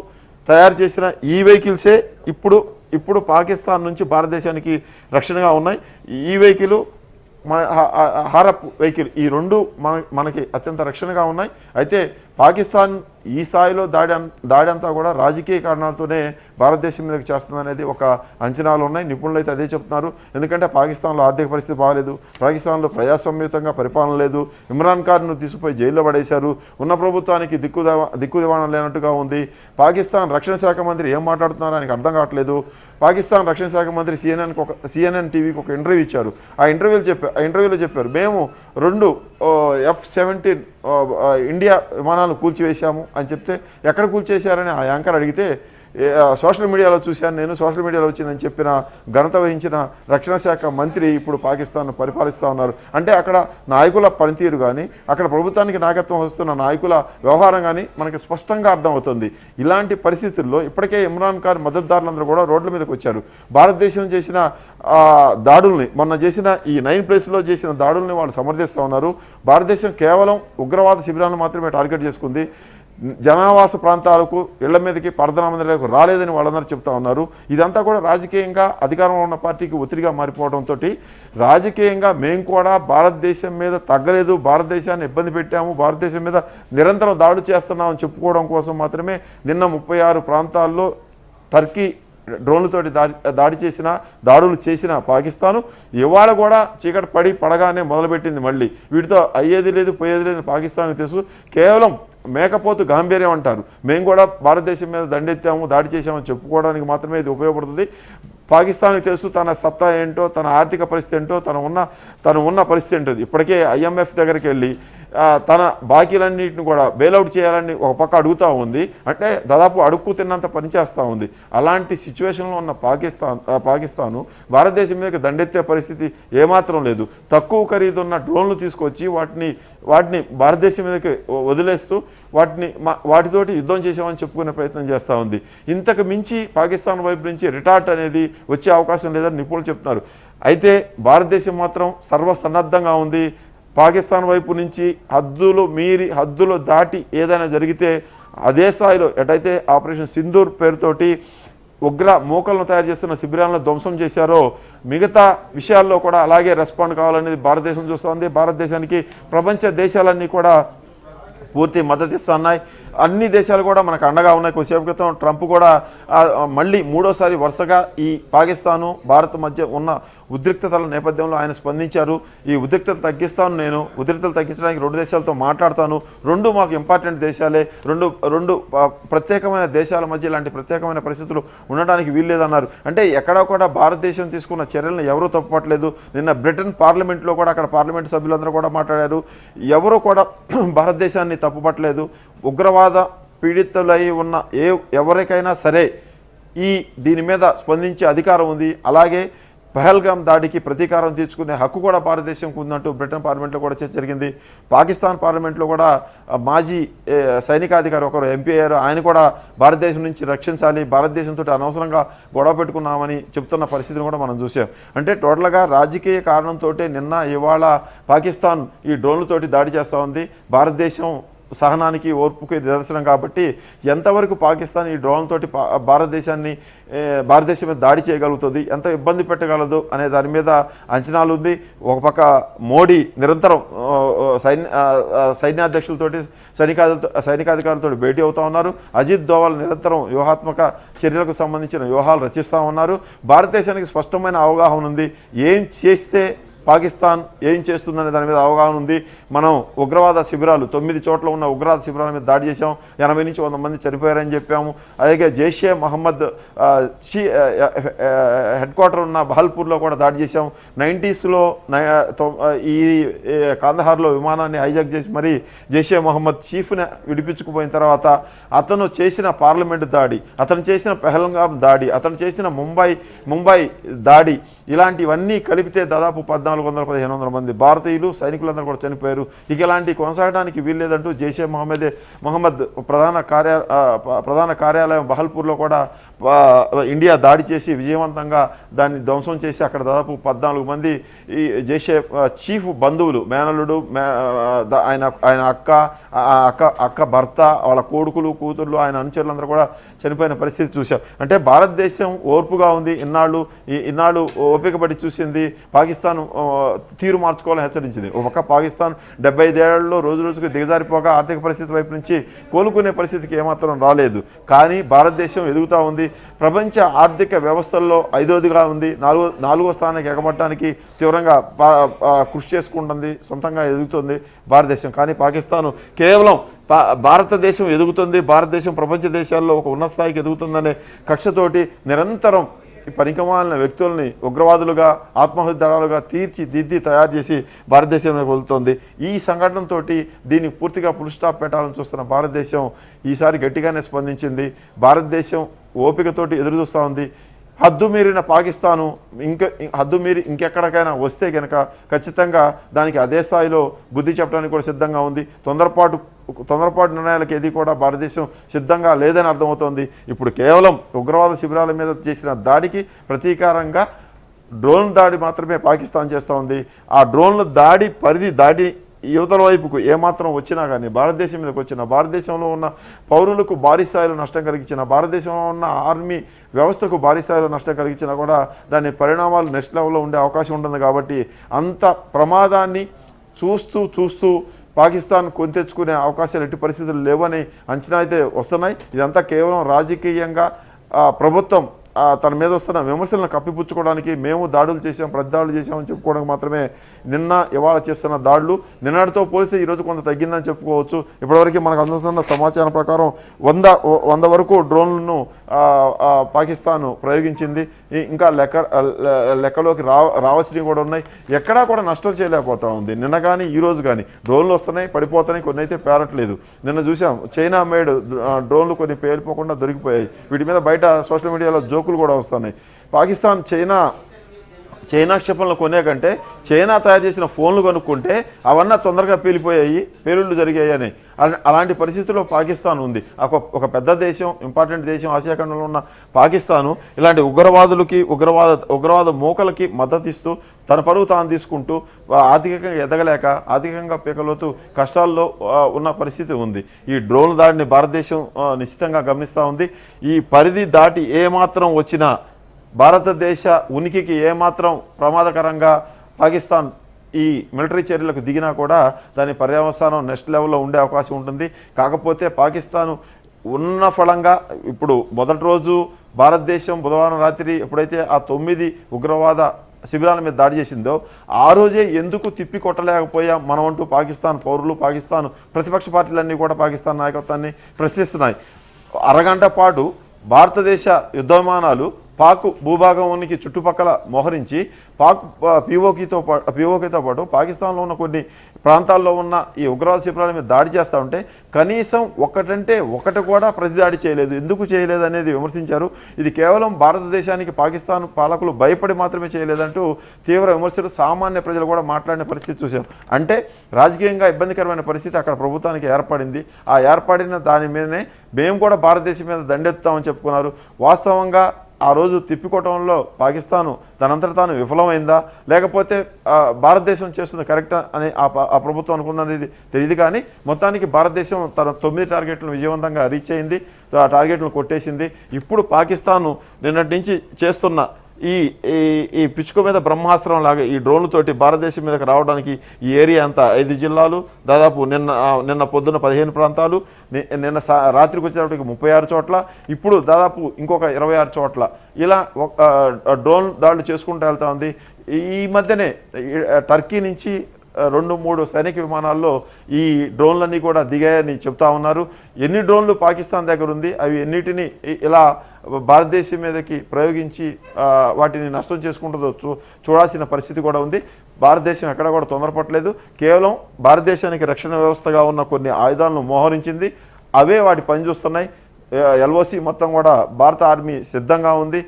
తయారు చేసిన ఈ వెహికల్సే ఇప్పుడు పాకిస్తాన్ నుంచి భారతదేశానికి రక్షణగా ఉన్నాయి. ఈ వెహికల్ హరప్ వెహికల్ ఈ 2 మనకి అత్యంత రక్షణగా ఉన్నాయి. అయితే పాకిస్తాన్ ఈ స్థాయిలో దాడి అంతా కూడా రాజకీయ కారణాలతోనే భారతదేశం మీదకి చేస్తుందనేది ఒక అంచనాలు ఉన్నాయి. నిపుణులు అయితే అదే చెప్తున్నారు. ఎందుకంటే పాకిస్తాన్లో ఆర్థిక పరిస్థితి బాగాలేదు, పాకిస్తాన్లో ప్రజాస్వామ్యయుతంగా పరిపాలన లేదు, ఇమ్రాన్ ఖాన్ను తీసుకుపోయి జైల్లో పడేశారు, ఉన్న ప్రభుత్వానికి దిక్కుదివాణం లేనట్టుగా ఉంది. పాకిస్తాన్ రక్షణ శాఖ మంత్రి ఏం మాట్లాడుతున్నారో ఆయనకు అర్థం కావట్లేదు. పాకిస్తాన్ రక్షణ శాఖ మంత్రి CNN టీవీకి ఒక ఇంటర్వ్యూ ఇచ్చారు. ఆ ఇంటర్వ్యూలో చెప్పారు మేము 2 F-17 ఇండియా విమానాలు కూల్చివేశాము అని చెప్తే ఎక్కడ కూల్చేశారని ఆ యాంకర్ అడిగితే సోషల్ మీడియాలో చూశాను, నేను సోషల్ మీడియాలో వచ్చిందని చెప్పిన ఘనత వహించిన రక్షణ శాఖ మంత్రి ఇప్పుడు పాకిస్తాన్ను పరిపాలిస్తూ ఉన్నారు. అంటే అక్కడ నాయకుల పనితీరు కానీ, అక్కడ ప్రభుత్వానికి నాయకత్వం వస్తున్న నాయకుల వ్యవహారం కానీ మనకి స్పష్టంగా అర్థమవుతుంది. ఇలాంటి పరిస్థితుల్లో ఇప్పటికే ఇమ్రాన్ ఖాన్ మద్దతుదారులందరూ కూడా రోడ్ల మీదకి వచ్చారు. భారతదేశం చేసిన దాడుల్ని, మొన్న చేసిన ఈ 9 ప్లేస్లో చేసిన దాడుల్ని వాళ్ళు సమర్థిస్తూ ఉన్నారు. భారతదేశం కేవలం ఉగ్రవాద శిబిరాలను మాత్రమే టార్గెట్ చేసుకుంది. జనావాస ప్రాంతాలకు ఇళ్ల మీదకి పరదనామందరికి రాలేదని వాళ్ళందరూ చెప్తా ఉన్నారు. ఇదంతా కూడా రాజకీయంగా అధికారంలో ఉన్న పార్టీకి ఒత్తిడిగా మారిపోవడంతో రాజకీయంగా మేము కూడా భారతదేశం మీద తగ్గలేదు, భారతదేశాన్ని ఇబ్బంది పెట్టాము, భారతదేశం మీద నిరంతరం దాడులు చేస్తున్నామని చెప్పుకోవడం కోసం మాత్రమే నిన్న 36 ప్రాంతాల్లో టర్కీ డ్రోన్లతోటి దాడులు చేసిన పాకిస్తాను ఇవాళ కూడా చీకటి పడగానే మొదలుపెట్టింది. మళ్ళీ వీటితో అయ్యేది లేదు పోయేది లేదు పాకిస్తాన్కి తెలుసు. కేవలం మేకపోతు గాంభీర్యం అంటారు. మేము కూడా భారతదేశం మీద దండెత్తాము, దాడి చేసామని చెప్పుకోవడానికి మాత్రమే ఇది ఉపయోగపడుతుంది. పాకిస్తాన్కి తెలుసు తన సత్తా ఏంటో, తన ఆర్థిక పరిస్థితి ఏంటో, తను ఉన్న పరిస్థితి ఏంటో. ఇప్పటికే IMF దగ్గరికి వెళ్ళి తన బాకీలన్నింటిని కూడా బెయిలౌట్ చేయాలని ఒక పక్క అడుగుతూ ఉంది. అంటే దాదాపు అడుక్కు తిన్నంత పనిచేస్తూ ఉంది. అలాంటి సిచ్యువేషన్లో ఉన్న పాకిస్తాను భారతదేశం మీదకి దండెత్తే పరిస్థితి ఏమాత్రం లేదు. తక్కువ ఖరీదున్న డ్రోన్లు తీసుకొచ్చి వాటిని భారతదేశం మీదకి వదిలేస్తూ వాటితోటి యుద్ధం చేసామని చెప్పుకునే ప్రయత్నం చేస్తూ ఉంది. ఇంతకు మించి పాకిస్తాన్ వైపు నుంచి రిటార్ట్ అనేది వచ్చే అవకాశం లేదని నిపుణులు చెప్తున్నారు. అయితే భారతదేశం మాత్రం సర్వసన్నద్ధంగా ఉంది. పాకిస్తాన్ వైపు నుంచి హద్దులు దాటి ఏదైనా జరిగితే అదే స్థాయిలో ఎటైతే ఆపరేషన్ సింధూర్ పేరుతోటి ఉగ్ర మూకలను తయారు చేస్తున్న శిబిరాలను ధ్వంసం చేశారో మిగతా విషయాల్లో కూడా అలాగే రెస్పాండ్ కావాలనేది భారతదేశం చూస్తోంది. భారతదేశానికి ప్రపంచ దేశాలన్నీ కూడా పూర్తి మద్దతు ఇస్తున్నాయి. అన్ని దేశాలు కూడా మనకు అండగా ఉన్నాయి. కొద్దిసేపు క్రితం ట్రంప్ కూడా మళ్ళీ మూడోసారి వరుసగా ఈ పాకిస్తాను భారత్ మధ్య ఉన్న ఉద్రిక్తతల నేపథ్యంలో ఆయన స్పందించారు. ఈ ఉద్రిక్తతలు తగ్గిస్తాను, నేను ఉద్రిక్తతలు తగ్గించడానికి 2 దేశాలతో మాట్లాడతాను, 2 మాకు ఇంపార్టెంట్ దేశాలే, రెండు ప్రత్యేకమైన దేశాల మధ్య ఇలాంటి ప్రత్యేకమైన పరిస్థితులు ఉండడానికి వీల్లేదన్నారు. అంటే ఎక్కడా కూడా భారతదేశం తీసుకున్న చర్యలను ఎవరూ తప్పుపట్టలేదు. నిన్న బ్రిటన్ పార్లమెంట్లో కూడా అక్కడ పార్లమెంట్ సభ్యులందరూ కూడా మాట్లాడారు. ఎవరూ కూడా భారతదేశాన్ని తప్పుపట్టలేదు. ఉగ్రవాద పీడితులై ఉన్న ఎవరికైనా సరే దీని మీద స్పందించే అధికారం ఉంది. అలాగే పహల్గామ్ దాడికి ప్రతీకారం తీర్చుకునే హక్కు కూడా భారతదేశంకు ఉందంటూ బ్రిటన్ పార్లమెంట్లో కూడా చర్చ జరిగింది. పాకిస్తాన్ పార్లమెంట్లో కూడా మాజీ సైనికాధికారి ఒకరు ఎంపీ అయ్యారు. ఆయన కూడా భారతదేశం నుంచి రక్షించాలి, భారతదేశంతో అనవసరంగా గొడవ పెట్టుకున్నామని చెప్తున్న పరిస్థితిని కూడా మనం చూసాం. అంటే టోటల్గా రాజకీయ కారణంతో నిన్న ఇవాళ పాకిస్తాన్ ఈ డ్రోన్లతోటి దాడి చేస్తూ ఉంది. భారతదేశం సహనానికి ఓర్పుకి నిదర్శనం కాబట్టి ఎంతవరకు పాకిస్తాన్ ఈ డ్రోన్ తోటి భారతదేశం మీద దాడి చేయగలుగుతుంది, ఎంత ఇబ్బంది పెట్టగలదు అనే దాని మీద అంచనాలు ఉంది. ఒక పక్క మోడీ నిరంతరం సైన్యాధ్యక్షులతోటి సైనికాధికారులతో భేటీ అవుతూ ఉన్నారు. అజిత్ దోవల్ నిరంతరం వ్యూహాత్మక చర్యలకు సంబంధించిన వ్యూహాలు రచిస్తూ ఉన్నారు. భారతదేశానికి స్పష్టమైన అవగాహన ఉంది. ఏం చేస్తే పాకిస్తాన్ ఏం చేస్తుందనే దాని మీద అవగాహన ఉంది. మనం ఉగ్రవాద శిబిరాలు 9 చోట్ల ఉన్న ఉగ్రవాద శిబిరాల మీద దాడి చేసాం, 80 నుంచి 100 మంది చనిపోయారని చెప్పాము. అలాగే జైషే మహమ్మద్ హెడ్ క్వార్టర్ ఉన్న బహల్పూర్లో కూడా దాడి చేసాం. 90స్లో ఈ కాందహార్లో విమానాన్ని హైజాక్ చేసి మరి జైషే మహమ్మద్ చీఫ్ని విడిపించుకుపోయిన తర్వాత అతను చేసిన పార్లమెంటు దాడి, అతను చేసిన పహల్గామ్ దాడి, అతను చేసిన ముంబై దాడి, ఇలాంటివన్నీ కలిపితే దాదాపు 1400-1500 మంది భారతీయులు సైనికులందరూ కూడా చనిపోయారు. ఇక ఇలాంటి కొనసాగడానికి వీల్లేదంటూ జైషే మహమ్మద్ ప్రధాన కార్యాలయం బహల్పూర్లో కూడా ఇండియా దాడి చేసి విజయవంతంగా దాన్ని ధ్వంసం చేసి అక్కడ దాదాపు 14 మంది ఈ జైషే చీఫ్ బంధువులు, మేనల్లుడు, ఆయన అక్క భర్త, వాళ్ళ కొడుకులు, కూతుర్లు, ఆయన అనుచరులందరూ కూడా చనిపోయిన పరిస్థితి చూశాం. అంటే భారతదేశం ఓర్పుగా ఉంది. ఇన్నాళ్ళు ఓపిక పడి చూసింది. పాకిస్తాన్ తీరు మార్చుకోవాలని హెచ్చరించింది. ఒక పక్క పాకిస్తాన్ 75 ఏళ్లలో రోజు రోజుకు దిగజారిపోగా ఆర్థిక పరిస్థితి వైపు నుంచి కోలుకునే పరిస్థితికి ఏమాత్రం రాలేదు. కానీ భారతదేశం ఎదుగుతూ ఉంది. ప్రపంచ ఆర్థిక వ్యవస్థల్లో 5వదిగా ఉంది. 4వ స్థానానికి ఎగబట్టడానికి తీవ్రంగా కృషి చేసుకుంటుంది, సొంతంగా ఎదుగుతుంది భారతదేశం. కానీ పాకిస్తాన్ కేవలం భారతదేశం ఎదుగుతుంది, భారతదేశం ప్రపంచ దేశాల్లో ఒక ఉన్నత స్థాయికి ఎదుగుతుందనే కక్షతోటి నిరంతరం ఈ పనికిమాలిన వ్యక్తుల్ని ఉగ్రవాదులుగా, ఆత్మహత్య దళాలుగా తీర్చిదిద్ది తయారు చేసి భారతదేశంలోకి వెళ్తుంది. ఈ సంఘటనతో దీనికి పూర్తిగా ఫుల్ స్టాప్ పెట్టాలని చూస్తున్న భారతదేశం ఈసారి గట్టిగానే స్పందించింది. భారతదేశం ఓపికతోటి ఎదురు చూస్తూ ఉంది. హద్దుమీరిన పాకిస్తాను హద్దుమీరి ఇంకెక్కడికైనా వస్తే కనుక ఖచ్చితంగా దానికి అదే స్థాయిలో బుద్ధి చెప్పడానికి కూడా సిద్ధంగా ఉంది. తొందరపాటు నిర్ణయాలకు ఏది కూడా భారతదేశం సిద్ధంగా లేదని అర్థమవుతోంది. ఇప్పుడు కేవలం ఉగ్రవాద శిబిరాల మీద చేసిన దాడికి ప్రతీకారంగా డ్రోన్ దాడి మాత్రమే పాకిస్తాన్ చేస్తూ ఉంది. ఆ డ్రోన్ల దాడి పరిధి దాడి యువతల వైపుకు ఏమాత్రం వచ్చినా కానీ భారతదేశం మీదకి వచ్చిన, భారతదేశంలో ఉన్న పౌరులకు భారీ స్థాయిలో నష్టం కలిగించిన, భారతదేశంలో ఉన్న ఆర్మీ వ్యవస్థకు భారీ స్థాయిలో నష్టం కలిగించినా కూడా దాని పరిణామాలు నెక్స్ట్ లెవెల్లో ఉండే అవకాశం ఉంటుంది. కాబట్టి అంత ప్రమాదాన్ని చూస్తూ పాకిస్తాన్ తెచ్చుకునే అవకాశాలు ఎట్టి పరిస్థితులు లేవని అంచనా అయితే వస్తున్నాయి. ఇదంతా కేవలం రాజకీయంగా ప్రభుత్వం తన మీద వస్తున్న విమర్శలను కప్పిపుచ్చుకోవడానికి మేము దాడులు చేసాం, ప్రతిదాడులు చేసామని చెప్పుకోవడానికి మాత్రమే నిన్న ఇవాళ చేస్తున్న దాడులు నిన్నటితో పోలిస్తే ఈరోజు కొంత తగ్గిందని చెప్పుకోవచ్చు. ఇప్పటివరకు మనకు అందుతున్న సమాచారం ప్రకారం 100 వరకు డ్రోన్లను పాకిస్తాన్ ప్రయోగించింది. ఇంకా లెక్కలోకి రావాల్సినవి కూడా ఉన్నాయి. ఎక్కడా కూడా నష్టం చేయలేకపోతా ఉంది. నిన్న కానీ ఈరోజు కానీ డ్రోన్లు వస్తున్నాయి, పడిపోతున్నాయి, కొన్ని అయితే పేరట్లేదు. నిన్న చూసాం చైనా మేడ్ డ్రోన్లు కొన్ని పేలిపోకుండా దొరికిపోయాయి. వీటి మీద బయట సోషల్ మీడియాలో జోకులు కూడా వస్తున్నాయి. పాకిస్తాన్ చైనా క్షిపణులు కొనే కంటే చైనా తయారు చేసిన ఫోన్లు కొనుక్కుంటే అవన్నీ తొందరగా పేలిపోయాయి, పేలుళ్ళు జరిగాయి అని. అలాంటి పరిస్థితుల్లో పాకిస్తాన్ ఉంది. ఒక పెద్ద దేశం, ఇంపార్టెంట్ దేశం, ఆసియా ఖండంలో ఉన్న పాకిస్తాను ఇలాంటి ఉగ్రవాద మూకలకి మద్దతు ఇస్తూ తన పరువు తాను తీసుకుంటూ ఆర్థికంగా ఎదగలేక ఆర్థికంగా పీకలోతు కష్టాల్లో ఉన్న పరిస్థితి ఉంది. ఈ డ్రోన్ దాడిని భారతదేశం నిశ్చితంగా గమనిస్తూ ఉంది. ఈ పరిధి దాటి ఏమాత్రం వచ్చినా భారతదేశ ఉనికికి ఏమాత్రం ప్రమాదకరంగా పాకిస్తాన్ ఈ మిలిటరీ చర్యలకు దిగినా కూడా దాని పర్యవసానం నెక్స్ట్ లెవెల్లో ఉండే అవకాశం ఉంటుంది. కాకపోతే పాకిస్తాను ఉన్న ఫలంగా ఇప్పుడు మొదటి రోజు భారతదేశం బుధవారం రాత్రి ఎప్పుడైతే ఆ 9 ఉగ్రవాద శిబిరాల మీద దాడి చేసిందో ఆ రోజే ఎందుకు తిప్పి కొట్టలేకపోయాం మనం అంటూ పాకిస్తాన్ పౌరులు, పాకిస్తాన్ ప్రతిపక్ష పార్టీలన్నీ కూడా పాకిస్తాన్ నాయకత్వాన్ని ప్రశ్నిస్తున్నాయి. అరగంట పాటు భారతదేశ యుద్ధవిమానాలు పాక్ భూభాగానికి చుట్టుపక్కల మోహరించి పాక్ పీఓకేతో పాటు పాకిస్తాన్లో ఉన్న కొన్ని ప్రాంతాల్లో ఉన్న ఈ ఉగ్రవాద శిబిరాల మీద దాడి చేస్తూ ఉంటే కనీసం ఒకటి కూడా ప్రతిదాడి చేయలేదు. ఎందుకు చేయలేదు అనేది విమర్శించారు. ఇది కేవలం భారతదేశానికి పాకిస్తాన్ పాలకులు భయపడి మాత్రమే చేయలేదంటూ తీవ్ర విమర్శలు సామాన్య ప్రజలు కూడా మాట్లాడిన పరిస్థితి చూశాం. అంటే రాజకీయంగా ఇబ్బందికరమైన పరిస్థితి అక్కడ ప్రభుత్వానికి ఏర్పడింది. ఆ ఏర్పడిన దాని మీదనే మేము కూడా భారతదేశం మీద దండెత్తామని చెప్పుకున్నారు. వాస్తవంగా ఆ రోజు తిప్పికొట్టడంలో పాకిస్తాను తనంతట తాను విఫలమైందా లేకపోతే భారతదేశం చేస్తుంది కరెక్టా అని ఆ ప్రభుత్వం అనుకున్నది తెలియదు. కానీ మొత్తానికి భారతదేశం తన 9 టార్గెట్లను విజయవంతంగా రీచ్ అయింది, ఆ టార్గెట్లను కొట్టేసింది. ఇప్పుడు పాకిస్తాను నిన్నటి నుంచి చేస్తున్న ఈ పిచ్చుక మీద బ్రహ్మాస్త్రం లాగా ఈ డ్రోన్లతోటి భారతదేశం మీదకి రావడానికి ఈ ఏరియా అంతా 5 జిల్లాలు, దాదాపు నిన్న పొద్దున్న 15 ప్రాంతాలు, నిన్న రాత్రికి వచ్చేటప్పటికి 36 చోట్ల, ఇప్పుడు దాదాపు ఇంకొక 26 చోట్ల ఇలా డ్రోన్ దాడులు చేసుకుంటూ వెళ్తా ఉంది. ఈ మధ్యనే టర్కీ నుంచి 2-3 సైనిక విమానాల్లో ఈ డ్రోన్లన్నీ కూడా దిగాయని చెప్తా ఉన్నారు. ఎన్ని డ్రోన్లు పాకిస్తాన్ దగ్గర ఉంది, అవి ఎన్నిటిని ఇలా భారతదేశం మీదకి ప్రయోగించి వాటిని నష్టం చేసుకుంటుందో చూడాల్సిన పరిస్థితి కూడా ఉంది. భారతదేశం ఎక్కడ కూడా తొందరపడలేదు. కేవలం భారతదేశానికి రక్షణ వ్యవస్థగా ఉన్న కొన్ని ఆయుధాలను మోహరించింది, అవే వాటి పని చూస్తున్నాయి. ఎల్ఓసి మొత్తం కూడా భారత ఆర్మీ సిద్ధంగా ఉంది.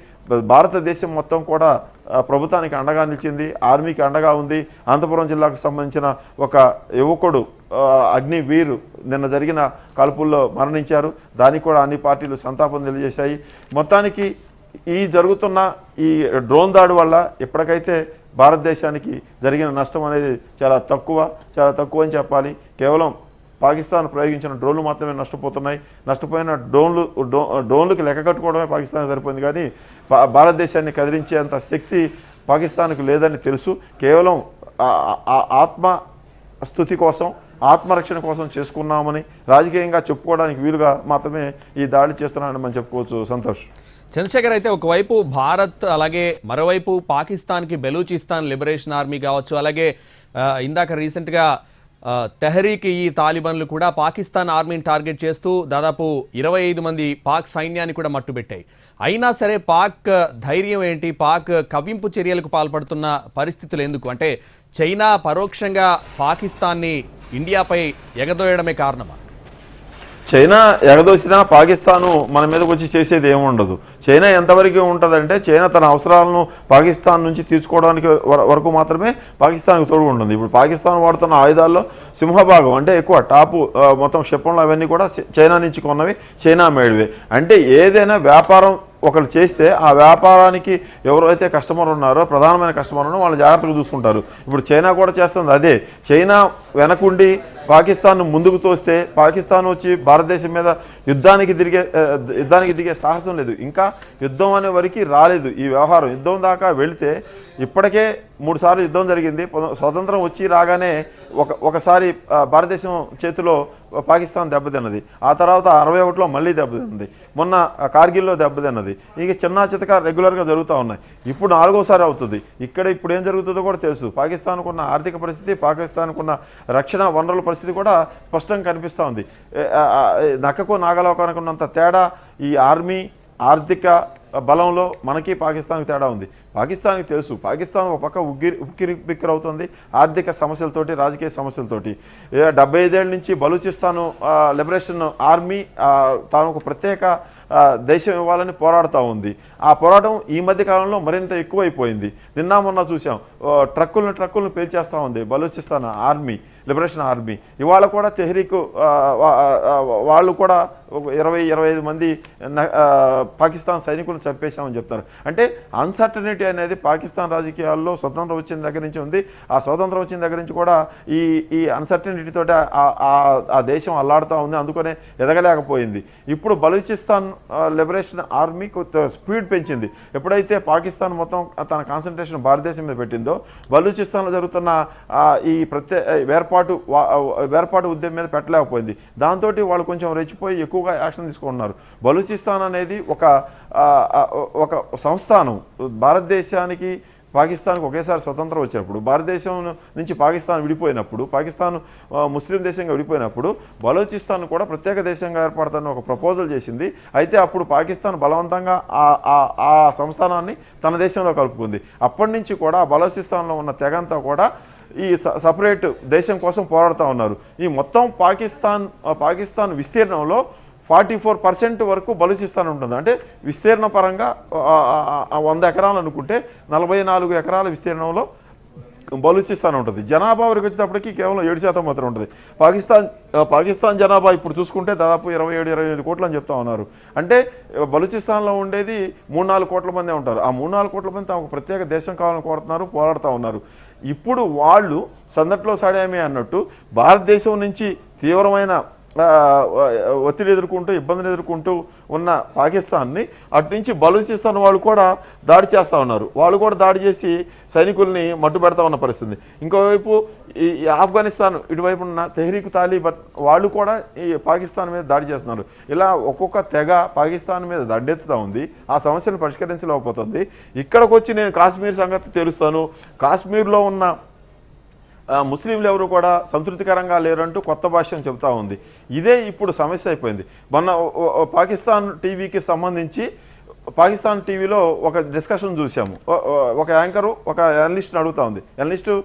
భారతదేశం మొత్తం కూడా ప్రభుత్వానికి అండగా నిలిచింది, ఆర్మీకి అండగా ఉంది. అనంతపురం జిల్లాకు సంబంధించిన ఒక యువకుడు అగ్నివీర్ నిన్న జరిగిన కాల్పుల్లో మరణించారు. దానికి కూడా అన్ని పార్టీలు సంతాపం తెలియజేశాయి. మొత్తానికి ఈ జరుగుతున్న ఈ డ్రోన్ దాడి వల్ల ఇప్పటికైతే భారతదేశానికి జరిగిన నష్టం అనేది చాలా తక్కువ అని చెప్పాలి. కేవలం పాకిస్తాన్ ప్రయోగించిన డ్రోన్లు మాత్రమే నష్టపోతున్నాయి. నష్టపోయిన డ్రోన్లకి లెక్క కట్టుకోవడమే పాకిస్తాన్ సరిపోయింది. కానీ భారతదేశాన్ని కదిలించేంత శక్తి పాకిస్తాన్కు లేదని తెలుసు. కేవలం ఆత్మస్థుతి కోసం, ఆత్మరక్షణ కోసం చేసుకున్నామని రాజకీయంగా చెప్పుకోవడానికి వీలుగా మాత్రమే ఈ దాడి చేస్తున్నామని మనం చెప్పుకోవచ్చు. సంతోష్. చంద్రశేఖర్, అయితే ఒకవైపు భారత్, అలాగే మరోవైపు పాకిస్తాన్కి బెలూచిస్తాన్ లిబరేషన్ ఆర్మీ కావచ్చు, అలాగే ఇందాక రీసెంట్గా తెహరీక్ ఈ తాలిబాన్లు కూడా పాకిస్తాన్ ఆర్మీని టార్గెట్ చేస్తూ దాదాపు 25 మంది పాక్ సైన్యాన్ని కూడా మట్టుబెట్టాయి. అయినా సరే పాక్ ధైర్యం ఏంటి? పాక్ కవ్వింపు చర్యలకు పాల్పడుతున్న పరిస్థితులు ఎందుకు? అంటే చైనా పరోక్షంగా పాకిస్తాన్ని ఇండియాపై ఎగదోయడమే కారణమా? చైనా ఎగదోసినా పాకిస్తాను మన మీదకి వచ్చి చేసేది ఏముండదు. చైనా ఎంతవరకు ఉంటుందంటే చైనా తన అవసరాలను పాకిస్తాన్ నుంచి తీర్చుకోవడానికి వరకు మాత్రమే పాకిస్తాన్కి తోడు ఉంటుంది. ఇప్పుడు పాకిస్తాన్ వాడుతున్న ఆయుధాల్లో సింహభాగం అంటే ఎక్కువ టాపు మొత్తం క్షిపణులు అవన్నీ కూడా చైనా నుంచి కొన్నవి, చైనా మేడ్వే. అంటే ఏదైనా వ్యాపారం ఒకరు చేస్తే ఆ వ్యాపారానికి ఎవరైతే కస్టమర్ ఉన్నారో, ప్రధానమైన కస్టమర్ ఉన్నారో వాళ్ళు జాగ్రత్తగా చూసుకుంటారు. ఇప్పుడు చైనా కూడా చేస్తుంది అదే. చైనా వెనకుండి పాకిస్తాన్ ముందుకు తోస్తే పాకిస్తాన్ వచ్చి భారతదేశం మీద యుద్ధానికి దిగే సాహసం లేదు. ఇంకా యుద్ధం అనే వరకు రాలేదు ఈ వ్యవహారం. యుద్ధం దాకా వెళితే ఇప్పటికే 3 సార్లు యుద్ధం జరిగింది. స్వతంత్రం వచ్చి రాగానే ఒకసారి భారతదేశం చేతిలో పాకిస్తాన్ దెబ్బతిన్నది. ఆ తర్వాత 61లో మళ్ళీ దెబ్బతిన్నది. మొన్న కార్గిల్లో దెబ్బతిన్నది. ఇక చిన్న చితక రెగ్యులర్గా జరుగుతూ ఉన్నాయి. ఇప్పుడు 4వసారి అవుతుంది. ఇప్పుడు ఏం జరుగుతుందో కూడా తెలుసు. పాకిస్తాన్కు ఉన్న ఆర్థిక పరిస్థితి, పాకిస్తాన్కు ఉన్న రక్షణ వనరుల పరిస్థితి కూడా స్పష్టంగా కనిపిస్తూ ఉంది. నక్కకు నాగలోకానికి ఉన్నంత తేడా ఈ ఆర్మీ ఆర్థిక బలంలో మనకి పాకిస్తాన్కి తేడా ఉంది. పాకిస్తాన్కి తెలుసు పాకిస్తాన్ ఒక పక్క ఉక్కిరిబిక్కిరవుతుంది ఆర్థిక సమస్యలతోటి, రాజకీయ సమస్యలతోటి. 75 ఏళ్ళ నుంచి బలూచిస్తాన్ లిబరేషన్ ఆర్మీ తాను ఒక ప్రత్యేక దేశం ఇవ్వాలని పోరాడుతూ ఉంది. ఆ పోరాటం ఈ మధ్య కాలంలో మరింత ఎక్కువైపోయింది. నిన్న మొన్న చూసాం, ట్రక్కులను పేల్చేస్తూ ఉంది బలూచిస్తాన్ ఆర్మీ, లిబరేషన్ ఆర్మీ. ఇవాళ కూడా తెహ్రీక్ వాళ్ళు కూడా 20-25 మంది పాకిస్తాన్ సైనికులను చంపేశామని చెప్తారు. అంటే అన్సర్టనిటీ అనేది పాకిస్తాన్ రాజకీయాల్లో స్వతంత్రం వచ్చిన దగ్గర నుంచి ఉంది. ఆ స్వతంత్రం వచ్చిన దగ్గర నుంచి కూడా ఈ అన్సర్టనిటీతో ఆ దేశం అల్లాడుతూ ఉంది. అందుకనే ఎదగలేకపోయింది. ఇప్పుడు బలూచిస్తాన్ లిబరేషన్ ఆర్మీ స్పీడ్ పెంచింది. ఎప్పుడైతే పాకిస్తాన్ మొత్తం తన కాన్సన్ట్రేషన్ భారతదేశం మీద పెట్టిందో, బలూచిస్తాన్లో జరుగుతున్న ఈ వేర్పాటు ఉద్యమం మీద పెట్టలేకపోయింది. దాంతో వాళ్ళు కొంచెం రెచ్చిపోయి ఎక్కువగా యాక్షన్ తీసుకుంటున్నారు. బలూచిస్తాన్ అనేది ఒక సంస్థానం. భారతదేశానికి పాకిస్తాన్కి ఒకేసారి స్వతంత్రం వచ్చినప్పుడు, భారతదేశం నుంచి పాకిస్తాన్ విడిపోయినప్పుడు, పాకిస్తాన్ ముస్లిం దేశంగా విడిపోయినప్పుడు బలూచిస్తాన్ కూడా ప్రత్యేక దేశంగా ఏర్పడతానని ఒక ప్రపోజల్ చేసింది. అయితే అప్పుడు పాకిస్తాన్ బలవంతంగా ఆ సంస్థానాన్ని తన దేశంలో కలుపుకుంది. అప్పటి నుంచి కూడా బలూచిస్తాన్లో ఉన్న తెగంతా కూడా ఈ సపరేట్ దేశం కోసం పోరాడుతూ ఉన్నారు. ఈ మొత్తం పాకిస్తాన్ విస్తీర్ణంలో 44% వరకు బలూచిస్తాన్ ఉంటుంది. అంటే విస్తీర్ణ పరంగా 100 ఎకరాలు అనుకుంటే 44 ఎకరాల విస్తీర్ణంలో బలూచిస్తాన్ ఉంటుంది. జనాభా వరకు వచ్చేటప్పటికి కేవలం 7% మాత్రం ఉంటుంది. పాకిస్తాన్ జనాభా ఇప్పుడు చూసుకుంటే దాదాపు 27-28 కోట్లు అని చెప్తా ఉన్నారు. అంటే బలూచిస్తాన్లో ఉండేది 3-4 కోట్ల మంది ఉంటారు. ఆ 3-4 కోట్ల మంది తమకు ప్రత్యేక దేశం కావాలని కోరుతున్నారు, పోరాడుతూ ఉన్నారు. ఇప్పుడు వాళ్ళు సందట్లో సాడామే అన్నట్టు భారతదేశం నుంచి తీవ్రమైన ఒత్తిడి ఎదుర్కొంటూ, ఇబ్బందులు ఎదుర్కొంటూ ఉన్న పాకిస్తాన్ని అటు నుంచి బలూచిస్తాన్ వాళ్ళు కూడా దాడి చేస్తూ ఉన్నారు. వాళ్ళు కూడా దాడి చేసి సైనికుల్ని మట్టు పెడతా ఉన్న పరిస్థితి. ఇంకోవైపు ఈ ఆఫ్ఘనిస్తాన్ ఇటువైపు ఉన్న తెహ్రీక్ తాలిబాన్ వాళ్ళు కూడా ఈ పాకిస్తాన్ మీద దాడి చేస్తున్నారు. ఇలా ఒక్కొక్క తెగ పాకిస్తాన్ మీద దండెత్తుతూ ఉంది. ఆ సమస్యను పరిష్కరించలేకపోతుంది. ఇక్కడికి వచ్చి నేను కాశ్మీర్ సంగతి తెలుస్తాను, కాశ్మీర్లో ఉన్న ముస్లింలు ఎవరు కూడా సంతృప్తికరంగా లేరంటూ కొత్త భాష్యం చెబుతూ ఉంది. ఇదే ఇప్పుడు సమస్య అయిపోయింది. మొన్న పాకిస్తాన్ టీవీకి సంబంధించి పాకిస్తాన్ టీవీలో ఒక డిస్కషన్ చూసాము. ఒక యాంకరు ఒక జర్నలిస్ట్ని అడుగుతూ ఉంది. జర్నలిస్టు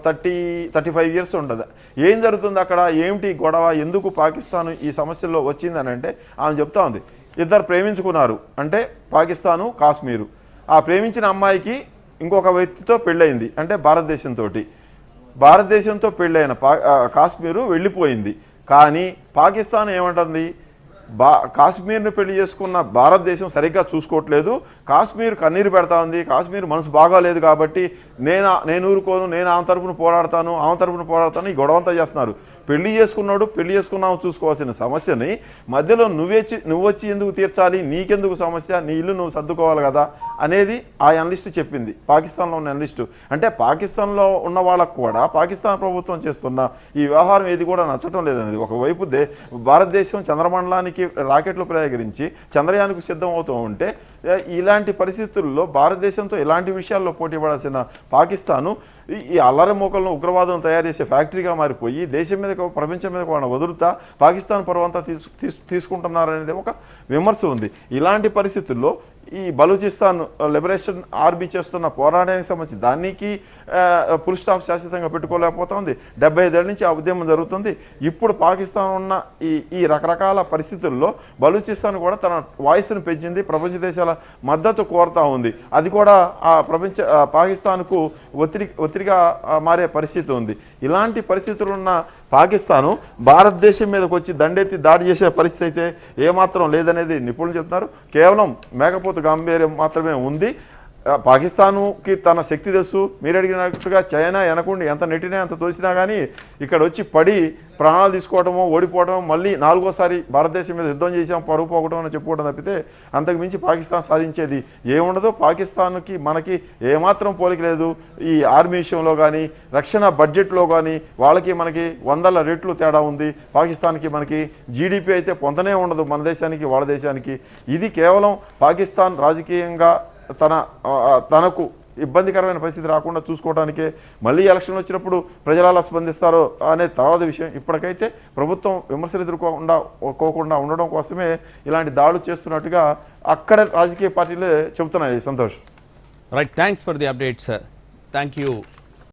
30-35 ఇయర్స్ ఉండదు. ఏం జరుగుతుంది అక్కడ, ఏమిటి గొడవ, ఎందుకు పాకిస్తాన్ ఈ సమస్యల్లో వచ్చిందని అంటే ఆమె చెప్తా ఉంది, ఇద్దరు ప్రేమించుకున్నారు. అంటే పాకిస్తాను, కాశ్మీరు. ఆ ప్రేమించిన అమ్మాయికి ఇంకొక వ్యక్తితో పెళ్ళయింది. అంటే భారతదేశంతో పెళ్ళైన కాశ్మీరు వెళ్ళిపోయింది. కానీ పాకిస్తాన్ ఏమంటుంది, కాశ్మీర్ని పెళ్లి చేసుకున్న భారతదేశం సరిగ్గా చూసుకోవట్లేదు, కాశ్మీర్ కన్నీరు పెడతా ఉంది, కాశ్మీర్ మనసు బాగాలేదు కాబట్టి నేను ఊరుకోను, నేను ఆమె తరపున పోరాడతాను, ఈ గొడవంతా చేస్తున్నారు. పెళ్లి చేసుకున్నావు చూసుకోవాల్సిన సమస్యని మధ్యలో నువ్వు వచ్చి ఎందుకు తీర్చాలి, నీకెందుకు సమస్య, నీ ఇల్లు నువ్వు సర్దుకోవాలి కదా అనేది ఆ అనలిస్ట్ చెప్పింది. పాకిస్తాన్లో ఉన్న అనలిస్టు. అంటే పాకిస్తాన్లో ఉన్న వాళ్ళకు కూడా పాకిస్తాన్ ప్రభుత్వం చేస్తున్న ఈ వ్యవహారం ఏది కూడా నచ్చటం లేదనేది. ఒకవైపు భారతదేశం చంద్రమండలానికి రాకెట్లు ప్రయోగించి చంద్రయానికి సిద్ధం అవుతూ ఉంటే, ఇలాంటి పరిస్థితుల్లో భారతదేశంతో ఇలాంటి విషయాల్లో పోటీ పడాల్సిన పాకిస్తాను ఈ అల్లరి మోకలను ఉగ్రవాదం తయారు చేసే ఫ్యాక్టరీగా మారిపోయి దేశం మీద ప్రపంచం మీద వాళ్ళని వదులుతా పాకిస్తాన్ పరువంతా తీసుకుంటున్నారనేది ఒక విమర్శ ఉంది. ఇలాంటి పరిస్థితుల్లో ఈ బలూచిస్తాన్ లిబరేషన్ ఆర్మీ చేస్తున్న పోరాటానికి సంబంధించి దానికి ఫుల్ స్టాప్ శాశ్వతంగా పెట్టుకోలేకపోతుంది. 75 ఏళ్ళ నుంచి ఆ ఉద్యమం జరుగుతుంది. ఇప్పుడు పాకిస్తాన్ ఉన్న ఈ రకరకాల పరిస్థితుల్లో బలూచిస్తాన్ కూడా తన వాయిస్ను పెంచింది, ప్రపంచ దేశాల మద్దతు కోరుతూ ఉంది. అది కూడా పాకిస్తాన్కు ఒత్తిడిగా మారే పరిస్థితి ఉంది. ఇలాంటి పరిస్థితులు ఉన్న పాకిస్తాను భారతదేశం మీదకి వచ్చి దండెత్తి దాడి చేసే పరిస్థితి అయితే ఏమాత్రం లేదనేది నిపుణులు చెప్తున్నారు. కేవలం మేకపోతు గాంభీర్యం మాత్రమే ఉంది. పాకిస్తాన్కి తన శక్తి తెలుసు. మీరు అడిగినట్టుగా చైనా వెనకుండి ఎంత నెట్టినా ఎంత తోసినా కానీ ఇక్కడ వచ్చి పడి ప్రాణాలు తీసుకోవడమో ఓడిపోవడమో మళ్ళీ నాలుగోసారి భారతదేశం మీద యుద్ధం చేసాం పరుగు పోవడం అని చెప్పుకోవడం తప్పితే అంతకు మించి పాకిస్తాన్ సాధించేది ఏముండదో. పాకిస్తాన్కి మనకి ఏమాత్రం పోలిక లేదు. ఈ ఆర్మీ విషయంలో కానీ రక్షణ బడ్జెట్లో కానీ వాళ్ళకి మనకి 100 రెట్లు తేడా ఉంది. పాకిస్తాన్కి మనకి జీడిపి అయితే పొందనే ఉండదు మన దేశానికి వాళ్ళ దేశానికి. ఇది కేవలం పాకిస్తాన్ రాజకీయంగా తనకు ఇబ్బందికరమైన పరిస్థితి రాకుండా చూసుకోవడానికే. మళ్ళీ ఎలక్షన్లు వచ్చినప్పుడు ప్రజలు ఎలా స్పందిస్తారో అనే తర్వాత విషయం. ఇప్పటికైతే ప్రభుత్వం విమర్శలు ఎదుర్కోకుండా ఉండడం కోసమే ఇలాంటి దాడులు చేస్తున్నట్టుగా అక్కడ రాజకీయ పార్టీలే చెబుతున్నాయి. Santosh. Right, thanks for the updates. Thank you.